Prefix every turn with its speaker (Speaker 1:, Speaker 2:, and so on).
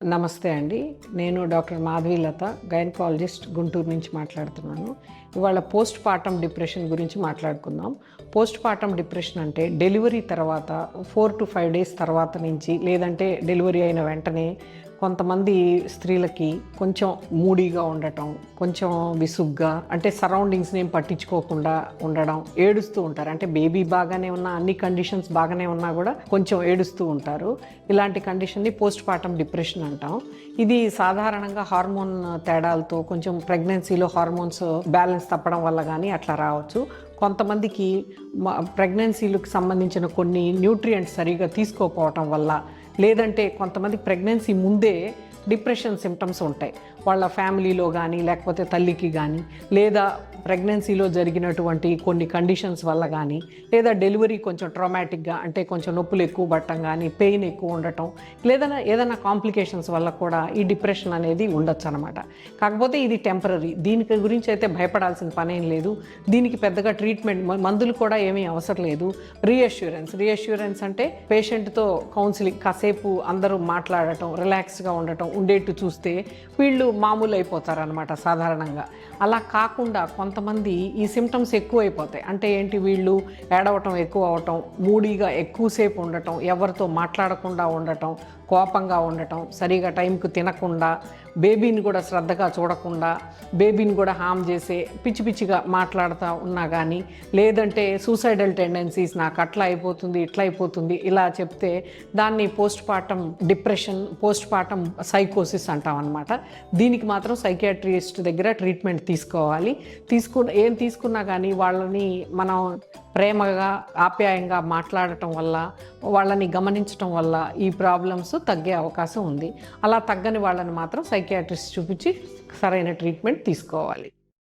Speaker 1: నమస్తే అండి. నేను డాక్టర్ మాధవీలత, గైనకాలజిస్ట్, గుంటూరు నుంచి మాట్లాడుతున్నాను. ఇవాళ పోస్ట్ పార్టమ్ డిప్రెషన్ గురించి మాట్లాడుకుందాం. పోస్ట్ పార్టమ్ డిప్రెషన్ అంటే డెలివరీ తర్వాత 4 to 5 డేస్ తర్వాత నుంచి, లేదంటే డెలివరీ అయిన వెంటనే కొంతమంది స్త్రీలకి కొంచెం మూడీగా ఉండటం, కొంచెం విసుగ్గా, అంటే సరౌండింగ్స్ని ఏం పట్టించుకోకుండా ఉండడం, ఏడుస్తూ ఉంటారు. అంటే బేబీ బాగానే ఉన్నా, అన్ని కండిషన్స్ బాగానే ఉన్నా కూడా కొంచెం ఏడుస్తూ ఉంటారు. ఇలాంటి కండిషన్ని పోస్ట్ పార్టమ్ డిప్రెషన్ అంటాం. ఇది సాధారణంగా హార్మోన్ తేడాలతో, కొంచెం ప్రెగ్నెన్సీలో హార్మోన్స్ బ్యాలెన్స్ తప్పడం వల్ల కానీ అట్లా రావచ్చు. కొంతమందికి ప్రెగ్నెన్సీలకు సంబంధించిన కొన్ని న్యూట్రియంట్స్ సరిగా తీసుకోకపోవటం వల్ల, లేదంటే కొంతమందికి ప్రెగ్నెన్సీ ముందే డిప్రెషన్ సిమ్టమ్స్ ఉంటాయి. వాళ్ళ ఫ్యామిలీలో కానీ, లేకపోతే తల్లికి కానీ, లేదా ప్రెగ్నెన్సీలో జరిగినటువంటి కొన్ని కండిషన్స్ వల్ల కానీ, లేదా డెలివరీ కొంచెం ట్రామాటిక్గా, అంటే కొంచెం నొప్పులు ఎక్కువ పట్టడం కానీ, పెయిన్ ఎక్కువ ఉండటం, లేదా ఏదైనా కాంప్లికేషన్స్ వల్ల కూడా ఈ డిప్రెషన్ అనేది ఉండొచ్చు అనమాట. కాకపోతే ఇది టెంపరరీ. దీనికి గురించి అయితే భయపడాల్సిన పనేం లేదు. దీనికి పెద్దగా ట్రీట్మెంట్, మందులు కూడా ఏమీ అవసరం లేదు. రీఅష్యూరెన్స్ అంటే పేషెంట్తో కౌన్సిలింగ్, కాసేపు అందరూ మాట్లాడటం, రిలాక్స్గా ఉండటం, ఉండేట్టు చూస్తే వీళ్ళు మామూలు అయిపోతారనమాట సాధారణంగా. అలా కాకుండా కొంతమంది ఈ సిమ్టమ్స్ ఎక్కువైపోతాయి. అంటే ఏంటి, వీళ్ళు ఏడవటం ఎక్కువ అవటం, మూడీగా ఎక్కువసేపు ఉండటం, ఎవరితో మాట్లాడకుండా ఉండటం, కోపంగా ఉండటం, సరిగా టైంకు తినకుండా, బేబీని కూడా శ్రద్ధగా చూడకుండా, బేబీని కూడా హామ్ చేసే పిచ్చి పిచ్చిగా మాట్లాడుతూ ఉన్నా కానీ, లేదంటే సూసైడల్ టెండెన్సీస్, నాకు అట్లా అయిపోతుంది, ఇట్లా అయిపోతుంది, ఇలా చెప్తే దాన్ని postpartum depression, postpartum సైకోసిస్ అంటాం అనమాట. దీనికి మాత్రం సైకియాట్రిస్ట్ దగ్గర ట్రీట్మెంట్ తీసుకోవాలి. ఏం తీసుకున్నా కానీ వాళ్ళని మనం ప్రేమగా, ఆప్యాయంగా మాట్లాడటం వల్ల, వాళ్ళని గమనించటం వల్ల ఈ ప్రాబ్లమ్స్ తగ్గే అవకాశం ఉంది. అలా తగ్గని వాళ్ళని మాత్రం సైకియాట్రిస్ట్ చూపించి సరైన ట్రీట్మెంట్ తీసుకోవాలి.